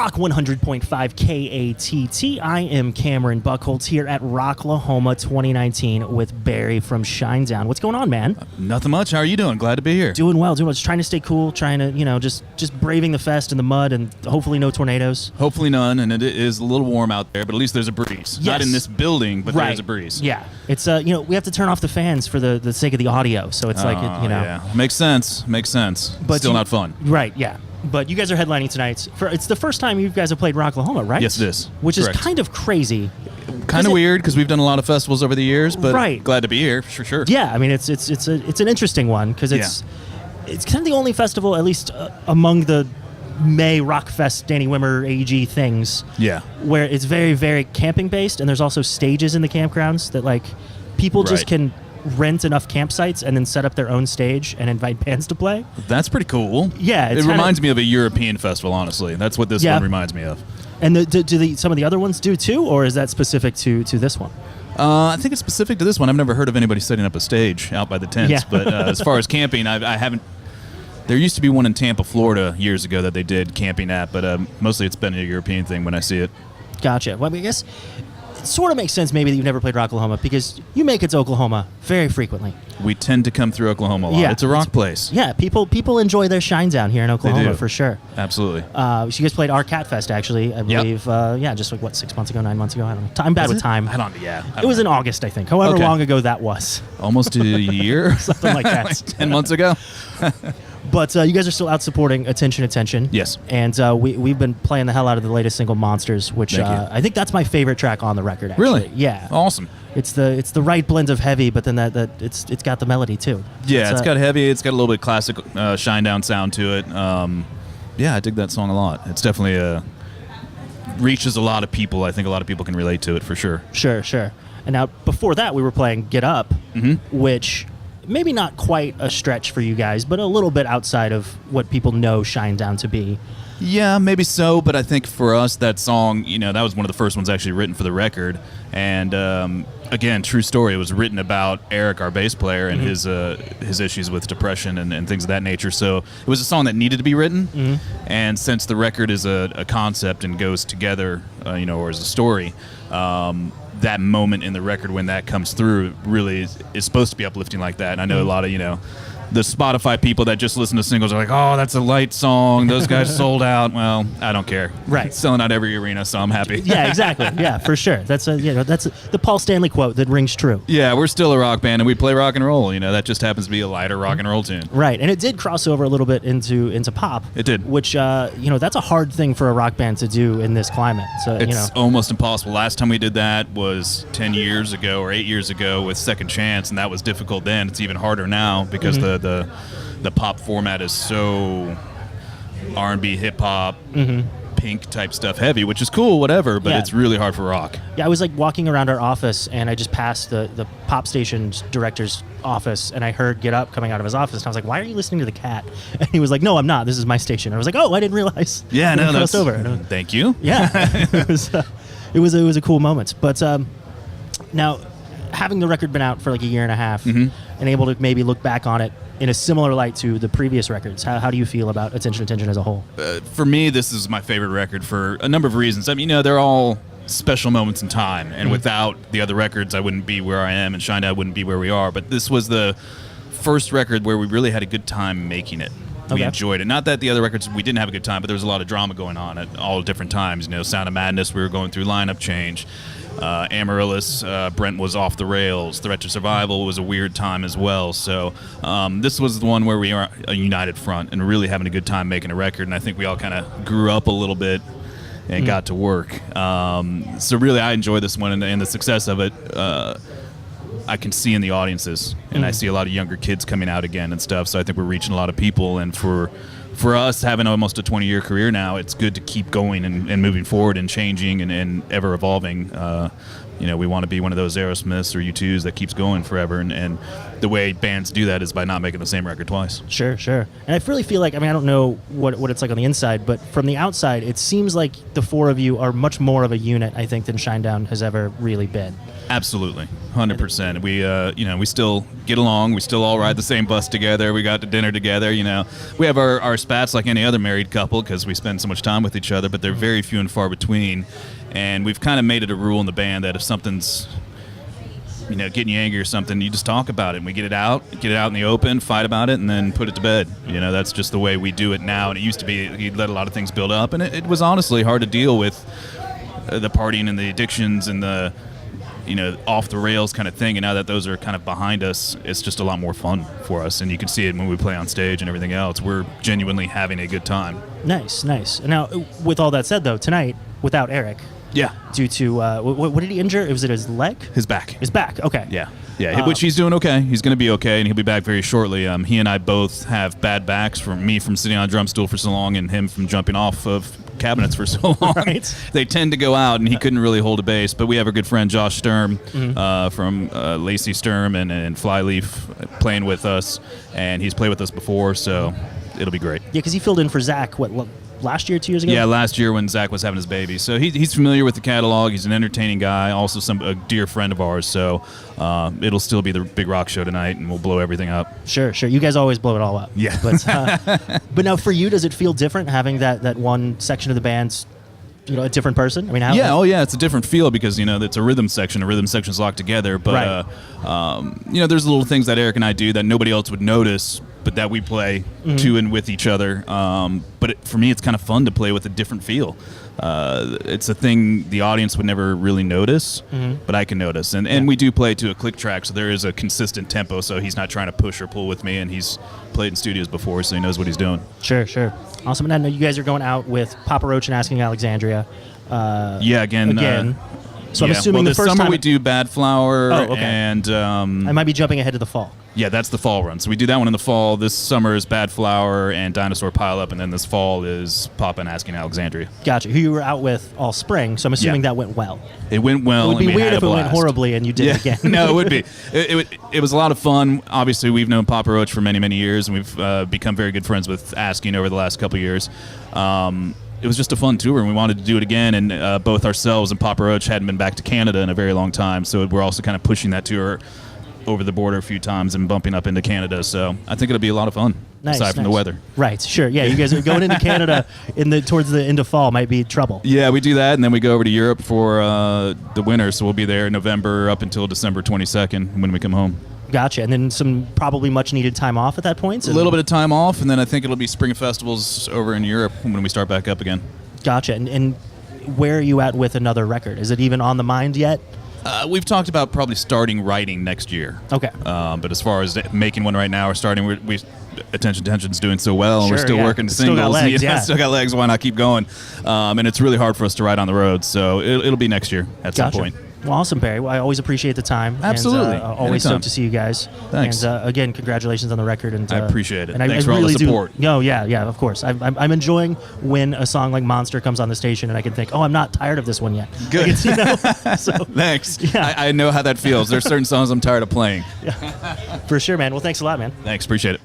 Rock 100.5 KATT. I am Cameron Buchholtz here at Rocklahoma 2019 with Barry from SHINEDOWN. What's going on, man? Nothing much. How are you doing? Glad to be here. Doing well. Just trying to stay cool, trying to, just braving the fest in the mud and hopefully no tornadoes. Hopefully none, and it is a little warm out there, but at least there's a breeze. Yes. Not in this building, but there's a breeze. Yeah. It's, we have to turn off the fans for the sake of the audio, so it's Yeah. Makes sense. But still not fun. Right, yeah. But you guys are headlining tonight. It's the first time you guys have played Rocklahoma, right? Yes, it is. Which Correct. is kind of crazy. Kind of weird because we've done a lot of festivals over the years, but right. Glad to be here for sure. Yeah, I mean it's an interesting one because it's kind of the only festival, at least among the May Rock Fest, Danny Wimmer, AEG things. Yeah. Where it's very, very camping based, and there's also stages in the campgrounds that people just can rent enough campsites and then set up their own stage and invite bands to play. That's pretty cool. Yeah, it reminds me of a European festival, honestly. That's what this one reminds me of. And do some of the other ones do too, or is that specific to this one? I think it's specific to this one. I've never heard of anybody setting up a stage out by the tents, but as far as camping, I haven't. There used to be one in Tampa, Florida, years ago that they did camping at, but mostly it's been a European thing when I see it. Gotcha. Well, I guess it sort of makes sense maybe that you've never played Rocklahoma because you make it to Oklahoma very frequently. We tend to come through Oklahoma a lot. Yeah, it's a rock place. Yeah, people enjoy their SHINEDOWN here in Oklahoma They do. for sure. Absolutely. So you guys played our KATT Fest actually, I believe. Just 6 months ago, 9 months ago. I don't know. I'm bad with time. It was in August, I think. However long ago that was. Almost a year. Something like that. Like 10 months ago. But you guys are still out supporting Attention. Yes. And we've been playing the hell out of the latest single, Monsters, which I think that's my favorite track on the record, actually. Really? Yeah. Awesome. It's the right blend of heavy, but then it's got the melody too. Yeah, it's got heavy. It's got a little bit classic SHINEDOWN sound to it. I dig that song a lot. It's definitely reaches a lot of people. I think a lot of people can relate to it for sure. Sure. And now before that, we were playing Get Up, which maybe not quite a stretch for you guys, but a little bit outside of what people know SHINEDOWN to be. Yeah, maybe so, but I think for us, that song, that was one of the first ones actually written for the record. And again, true story, it was written about Eric, our bass player, and his issues with depression and things of that nature. So it was a song that needed to be written. And since the record is a concept and goes together, or as a story, that moment in the record when that comes through really is supposed to be uplifting like that. And I know a lot of, the Spotify people that just listen to singles are like, oh, that's a light song. Those guys sold out. Well, I don't care. Right. It's selling out every arena, so I'm happy. Yeah, exactly. Yeah, for sure. That's the Paul Stanley quote that rings true. Yeah, we're still a rock band and we play rock and roll. That just happens to be a lighter rock and roll tune. Right, and it did cross over a little bit into pop. It did. Which that's a hard thing for a rock band to do in this climate. So it's almost impossible. Last time we did that was 10 years ago or 8 years ago with Second Chance, and that was difficult then. It's even harder now because the pop format is so R&B, hip hop, pink type stuff heavy, which is cool, whatever, but it's really hard for rock. Yeah, I was walking around our office and I just passed the pop station's director's office and I heard Get Up coming out of his office and I was like, why are you listening to the KATT? And he was like, no, I'm not. This is my station. And I was like, oh, I didn't realize. Yeah, no, that's over. Thank you. Yeah, it was a cool moment. But now, having the record been out for like a year and a half and able to maybe look back on it in a similar light to the previous records, how do you feel about Attention as a whole? For me, this is my favorite record for a number of reasons. I mean, they're all special moments in time, and without the other records, I wouldn't be where I am, and SHINEDOWN wouldn't be where we are. But this was the first record where we really had a good time making it. We enjoyed it. Not that the other records we didn't have a good time, but there was a lot of drama going on at all different times. Sound of Madness, we were going through lineup change. Amaryllis, Brent was off the rails. Threat to Survival was a weird time as well. So this was the one where we are a united front and really having a good time making a record. And I think we all kind of grew up a little bit and got to work. So really, I enjoy this one and the success of it. I can see in the audiences, and I see a lot of younger kids coming out again and stuff. So I think we're reaching a lot of people, and for us having almost a 20-year career now, it's good to keep going and moving forward and changing and ever evolving. We want to be one of those Aerosmiths or U2s that keeps going forever, and the way bands do that is by not making the same record twice. Sure. And I really feel like, I mean, I don't know what it's like on the inside, but from the outside, it seems like the four of you are much more of a unit, I think, than Shinedown has ever really been. Absolutely, 100%. We still get along. We still all ride the same bus together. We got to dinner together. We have our spats like any other married couple because we spend so much time with each other, but they're very few and far between. And we've kind of made it a rule in the band that if something's getting you angry or something, you just talk about it, and we get it out in the open, fight about it, and then put it to bed. That's just the way we do it now. And it used to be you'd let a lot of things build up, and it was honestly hard to deal with the partying and the addictions and the off the rails kind of thing. And now that those are kind of behind us, it's just a lot more fun for us. And you can see it when we play on stage and everything else. We're genuinely having a good time. Nice. Now, with all that said, though, tonight without Eric. Yeah. Due to what did he injure? Was it his leg? His back. His back. Okay. Yeah. Which he's doing okay. He's going to be okay, and he'll be back very shortly. He and I both have bad backs, from me from sitting on a drum stool for so long, and him from jumping off of cabinets for so long. Right. They tend to go out, and he couldn't really hold a bass. But we have a good friend, Josh Sturm, from Lacey Sturm and Flyleaf, playing with us, and he's played with us before, so it'll be great. Yeah, because he filled in for Zach, last year, 2 years ago? Yeah, last year when Zach was having his baby. So he's familiar with the catalog. He's an entertaining guy, also a dear friend of ours. So it'll still be the big rock show tonight, and we'll blow everything up. Sure. You guys always blow it all up. Yeah. But now for you, does it feel different having that one section of the band's a different person? I mean, how? Yeah. Oh, yeah. It's a different feel because it's a rhythm section. A rhythm section's locked together, but right. There's little things that Eric and I do that nobody else would notice, but that we play to and with each other. But for me, it's kind of fun to play with a different feel. It's a thing the audience would never really notice, but I can notice. And we do play to a click track, so there is a consistent tempo, so he's not trying to push or pull with me, and he's played in studios before, so he knows what he's doing. Sure. Awesome. And I know you guys are going out with Papa Roach and Asking Alexandria. Again. So I'm assuming this the first summer time we do Bad Flower, okay. and I might be jumping ahead to the fall. Yeah, that's the fall run. So we do that one in the fall. This summer is Bad Flower and Dinosaur Pile Up, and then this fall is Papa and Asking Alexandria. Gotcha. Who you were out with all spring, so I'm assuming that went well. It went well. It would be weird if it went horribly and you did it again. No, it would be. It was a lot of fun. Obviously, we've known Papa Roach for many, many years, and we've become very good friends with Asking over the last couple of years. It was just a fun tour, and we wanted to do it again, and both ourselves and Papa Roach hadn't been back to Canada in a very long time, so we're also kind of pushing that tour over the border a few times and bumping up into Canada, so I think it'll be a lot of fun, aside from the weather. Right, sure. Yeah, you guys are going into Canada towards the end of fall, might be trouble. Yeah, we do that, and then we go over to Europe for the winter, so we'll be there in November up until December 22nd when we come home. Gotcha. And then some probably much needed time off at that point? A little bit of time off, and then I think it'll be spring festivals over in Europe when we start back up again. Gotcha. And where are you at with another record? Is it even on the mind yet? We've talked about probably starting writing next year. Okay. But as far as making one right now or starting, we Attention's doing so well, and sure, we're still working the singles. Still got legs, yeah. Still got legs. Why not keep going? And it's really hard for us to write on the road, so it'll be next year at some point. Well, awesome, Barry. Well, I always appreciate the time. Absolutely. And, always stoked to see you guys. Thanks. And again, congratulations on the record. And I appreciate it. And Thanks I for really all the support. Yeah, of course. I'm enjoying when a song like Monster comes on the station and I can think, I'm not tired of this one yet. Good. So, thanks. Yeah. I know how that feels. There's certain songs I'm tired of playing. Yeah. For sure, man. Well, thanks a lot, man. Thanks. Appreciate it.